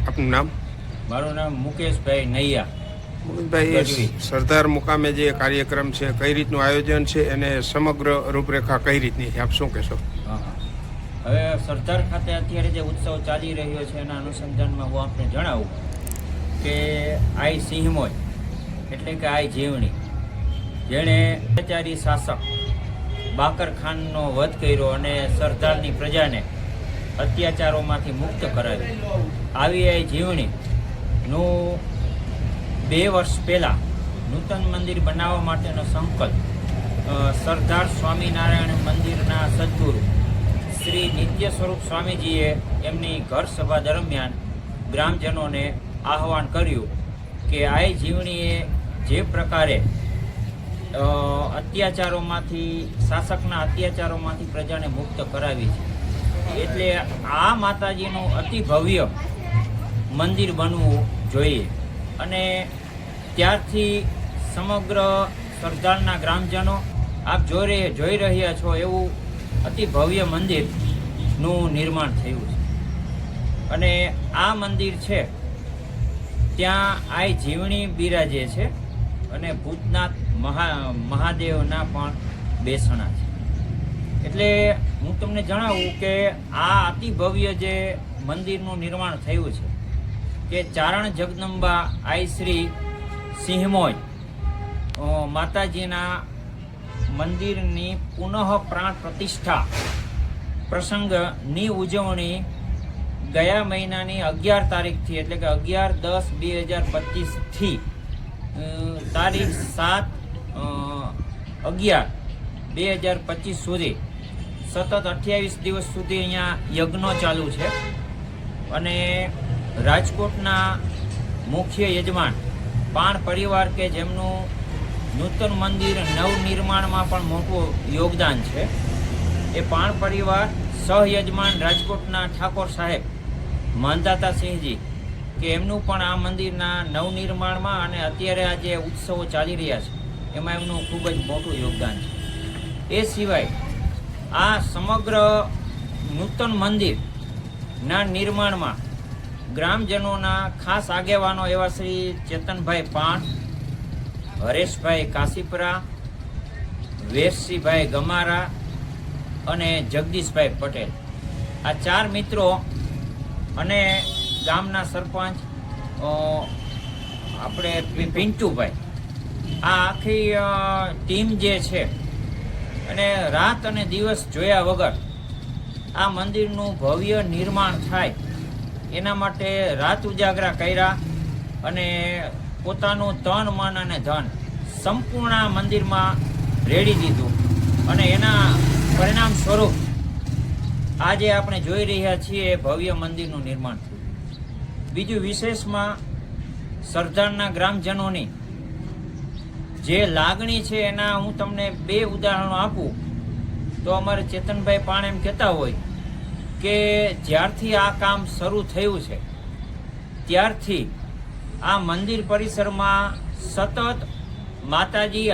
આપનું નામ? મારું નામ મુકેશભાઈ નૈયા. મુકેશભાઈ, સરદાર મુકામે જે કાર્યક્રમ છે કઈ રીતનું આયોજન છે અને સમગ્ર રૂપરેખા કઈ રીતની છે, આપ શું કહેશો? હવે સરદાર ખાતે અત્યારે જે ઉત્સવ ચાલી રહ્યો છે એના અનુસંધાનમાં હું આપને જણાવું કે આઈ સિંહમોય એટલે કે આઈ જીવણી, જેણે અત્યાચારી શાસક બાકર ખાનનો વધ કર્યો અને સરદારની પ્રજાને અત્યાચારોમાંથી મુક્ત કરાવી, આવી આઈ જીવણીનું 2 વર્ષ પહેલાં નૂતન મંદિર બનાવવા માટેનો સંકલ્પ સરદાર સ્વામિનારાયણ મંદિરના સદગુરુ શ્રી નિત્ય સ્વરૂપ સ્વામીજીએ એમની ઘર સભા દરમિયાન ગ્રામજનોને આહવાન કર્યું કે આ જીવણીએ જે પ્રકારે શાસકના અત્યાચારોમાંથી પ્રજાને મુક્ત કરાવી છે, એટલે આ માતાજીનું અતિ ભવ્ય મંદિર બનવું જોઈએ. અને ત્યારથી સમગ્ર સરદારના ગ્રામજનો આપ જોઈ રહ્યા છો એવું અતિ ભવ્ય મંદિરનું નિર્માણ થયું છે. અને આ મંદિર છે ત્યાં આ જીવણી બિરાજે છે અને ભૂતનાથ મહાદેવના પણ બેસણા છે. એટલે હું તમને જણાવું કે આ અતિ ભવ્ય જે મંદિરનું નિર્માણ થયું છે કે ચારણ જગદંબા આઈ શ્રી સિંહમોય માતાજીના મંદિરની પુનઃ પ્રાણ પ્રતિષ્ઠા પ્રસંગની ઉજવણી ગયા મહિનાની 11 તારીખથી એટલે કે 11/10/2025થી તારીખ 7/11/2025 સુધી સતત 28 દિવસ સુધી અહીંયા યજ્ઞો ચાલુ છે. અને રાજકોટના મુખ્ય યજમાન પાણ પરિવાર કે જેમનું નૂતન મંદિર નવનિર્માણમાં પણ મોટું યોગદાન છે, એ પાણ પરિવાર સહયજમાન રાજકોટના ઠાકોર સાહેબ માંધાતાસિંહજી કે એમનું પણ આ મંદિરના નવનિર્માણમાં અને અત્યારે આ જે ઉત્સવો ચાલી રહ્યા છે એમાં એમનું ખૂબ જ મોટું યોગદાન છે. એ સિવાય આ સમગ્ર નૂતન મંદિરના નિર્માણમાં ગ્રામજનોના ખાસ આગેવાનો એવા શ્રી ચેતનભાઈ પાણ, હરેશભાઈ કાશીપરા, વેરસિંહભાઈ ગમારા અને જગદીશભાઈ પટેલ, આ 4 મિત્રો અને ગામના સરપંચ આપણે પિન્ટુભાઈ, આ આખી ટીમ જે છે અને રાત અને દિવસ જોયા વગર આ મંદિરનું ભવ્ય નિર્માણ થાય એના માટે રાત ઉજાગરા કર્યા અને પોતાનું તન મન અને ધન સંપૂર્ણ મંદિરમાં રેડી દીધું. અને એના પરિણામ સ્વરૂપ આજે આપણે જોઈ રહ્યા છીએ ભવ્ય મંદિરનું નિર્માણ થયું. બીજું વિશેષમાં સરદારના ગ્રામજનોની જે લાગણી છે એના હું તમને 2 ઉદાહરણો આપું તો અમારે ચેતનભાઈ પાણ એમ કહેતા હોય કે જ્યારથી આ કામ શરૂ થયું છે ત્યારથી આ મંદિર પરિસરમાં સતત માતાજી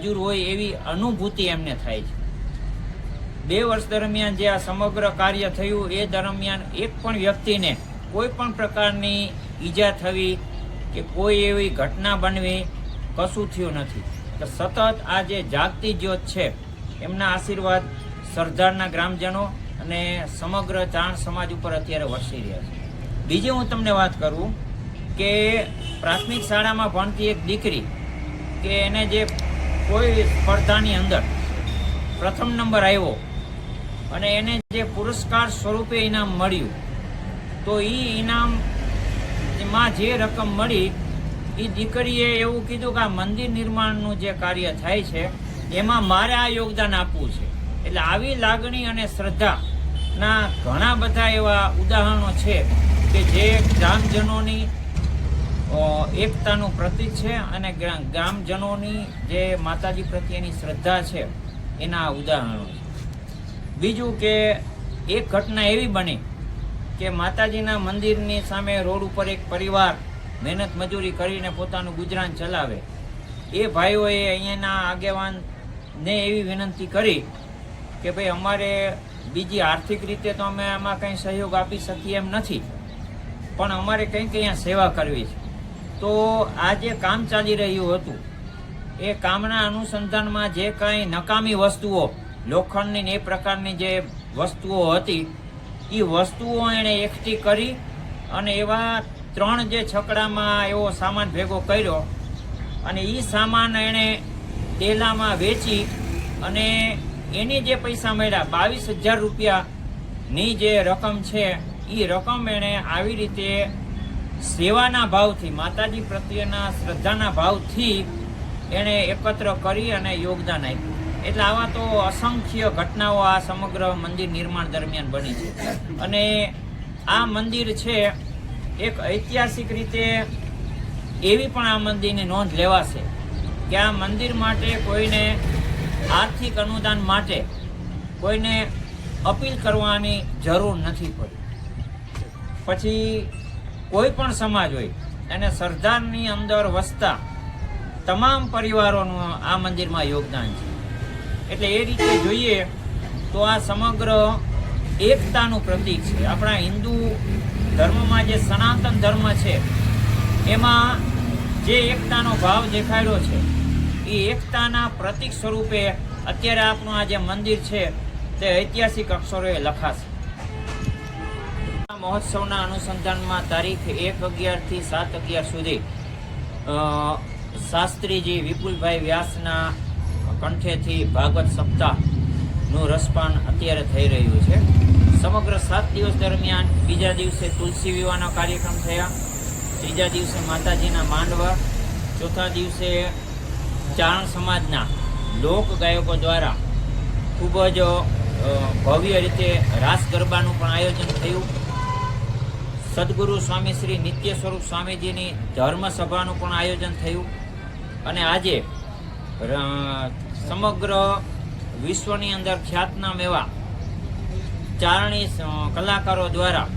હજુર હોય એવી અનુભૂતિ એમને થાય છે. 2 વર્ષ દરમિયાન જે આ સમગ્ર કાર્ય થયું એ દરમિયાન એક પણ વ્યક્તિને કોઈ પણ પ્રકારની ઈજા થવી કે કોઈ એવી ઘટના બનવી કશું થયું નથી. તો સતત આ જે જાગતી જ્યોત છે એમના આશીર્વાદ સરદારના ગ્રામજનો અને સમગ્ર ચારણ સમાજ ઉપર અત્યારે વરસી રહ્યા છે. બીજી હું તમને વાત કરું કે પ્રાથમિક શાળામાં ભણતી એક દીકરી કે એને જે કોઈ સ્પર્ધાની અંદર પ્રથમ નંબર આવ્યો અને એને જે પુરસ્કાર સ્વરૂપે ઇનામ મળ્યું, તો એ ઇનામમાં જે રકમ મળી એ દીકરીએ એવું કીધું કે આ મંદિર નિર્માણનું જે કાર્ય થાય છે એમાં મારે આ યોગદાન આપવું છે. એટલે આવી લાગણી અને શ્રદ્ધાના ઘણા બધા એવા ઉદાહરણો છે કે જે ગ્રામજનોની એકતાનું પ્રતીક છે અને ગ્રામજનોની જે માતાજી પ્રત્યેની શ્રદ્ધા છે એના ઉદાહરણો છે. બીજું કે એક ઘટના એવી બની કે માતાજીના મંદિરની સામે રોડ ઉપર એક પરિવાર મહેનત મજૂરી કરીને પોતાનું ગુજરાન ચલાવે, એ ભાઈઓએ અહીંયાના આગેવાનને એવી વિનંતી કરી કે ભાઈ અમારે બીજી આર્થિક રીતે તો અમે આમાં કંઈ સહયોગ આપી શકીએ એમ નથી, પણ અમારે કંઈક અહીંયા સેવા કરવી છે. તો આ જે કામ ચાલી રહ્યું હતું એ કામના અનુસંધાનમાં જે કાંઈ નકામી વસ્તુઓ, લોખંડની ને એ પ્રકારની જે વસ્તુઓ હતી એ વસ્તુઓ એણે એકઠી કરી અને એવા 3 જે છકડામાં એવો સામાન ભેગો કર્યો અને એ સામાન એણે ડેલામાં વેચી અને એની જે પૈસા મળ્યા 22,000 રૂપિયાની જે રકમ છે એ રકમ એણે આવી રીતે સેવાના ભાવથી, માતાજી પ્રત્યેના શ્રદ્ધાના ભાવથી એણે એકત્ર કરી અને યોગદાન આપ્યું. એટલે આવા તો અસંખ્ય ઘટનાઓ આ સમગ્ર મંદિર નિર્માણ દરમિયાન બની છે. અને આ મંદિર છે એક ઐતિહાસિક રીતે એવી પણ આ મંદિરની નોંધ લેવાશે કે આ મંદિર માટે કોઈને આર્થિક અનુદાન માટે કોઈને અપીલ કરવાની જરૂર નથી પડી. પછી કોઈ પણ સમાજ હોય અને સરદારની અંદર વસતા તમામ પરિવારોનું આ મંદિરમાં યોગદાન છે. એટલે એ રીતે જોઈએ તો આ સમગ્ર એકતાનું પ્રતીક છે. આપણા હિન્દુ ધર્મમાં જે સનાતન ધર્મ છે એમાં જે એકતાનો ભાવ દેખાડ્યો છે એ એકતાના પ્રતીક સ્વરૂપે અત્યારે આપણું આ જે મંદિર છે તે ઐતિહાસિક અક્ષરોએ લખાશે. મહોત્સવના અનુસંધાનમાં તારીખ 1/11 થી 7/11 સુધી શાસ્ત્રીજી વિપુલભાઈ વ્યાસના કંઠેથી ભાગવત સપ્તાહનું રસપાન અત્યારે થઈ રહ્યું છે. સમગ્ર 7 દિવસ દરમિયાન બીજા દિવસે તુલસી વિવાહનો કાર્યક્રમ થયા, ત્રીજા દિવસે માતાજીના માંડવા, ચોથા દિવસે ચારણ સમાજના લોક ગાયકો દ્વારા ખૂબ જ ભવ્ય રીતે રાસ ગરબાનું પણ આયોજન થયું. સદગુરુ સ્વામી શ્રી નિત્ય સ્વરૂપ સ્વામીજીની ધર્મસભાનું પણ આયોજન થયું. અને આજે સમગ્ર વિશ્વની અંદર ખ્યાતનામ એવા ચારણી કલાકારો દ્વારા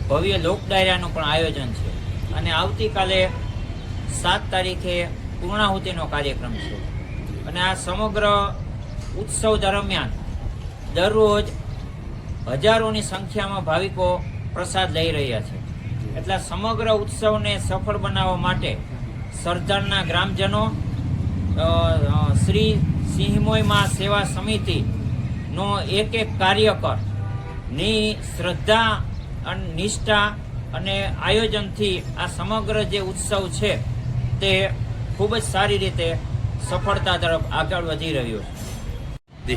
ભવ્ય લોક ડાયરાનું પણ આયોજન છે. અને આવતીકાલે 7 તારીખે પૂર્ણાહુતિનો કાર્યક્રમ છે. અને આ સમગ્ર ઉત્સવ દરમિયાન દરરોજ હજારોની સંખ્યામાં ભાવિકો પ્રસાદ લઈ રહ્યા છે. એટલે સમગ્ર ઉત્સવને સફળ બનાવવા માટે સરદારના ગ્રામજનો, શ્રી સિંહમોઈમાં સેવા સમિતિનો એક કાર્યકરની શ્રદ્ધા અને નિષ્ઠા અને આયોજનથી આ સમગ્ર જે ઉત્સવ છે તે ખૂબ જ સારી રીતે સફળતા તરફ આગળ વધી રહ્યો છે.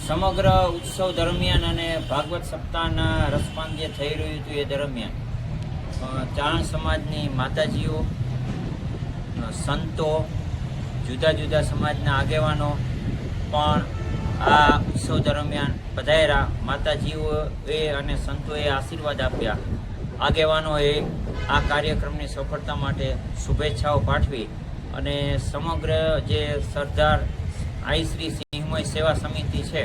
સમગ્ર ઉત્સવ દરમિયાન અને ભાગવત સપ્તાહના રસપાન જે થઈ રહ્યું હતું એ દરમિયાન ચારણ સમાજની માતાજીઓ, સંતો, જુદા જુદા સમાજના આગેવાનો પણ આ ઉત્સવ દરમિયાન પધાર્યા. માતાજીઓએ અને સંતોએ આશીર્વાદ આપ્યા. આગેવાનોએ આ કાર્યક્રમની સફળતા માટે શુભેચ્છાઓ પાઠવી અને સમગ્ર જે સરદાર આઈ શ્રી સિંહમોઈ સેવા સમિતિ છે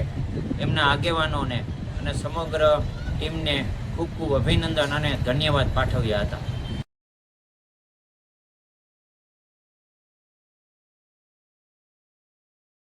એમના આગેવાનોને અને સમગ્ર ટીમને ખૂબ ખૂબ અભિનંદન અને ધન્યવાદ પાઠવ્યા હતા.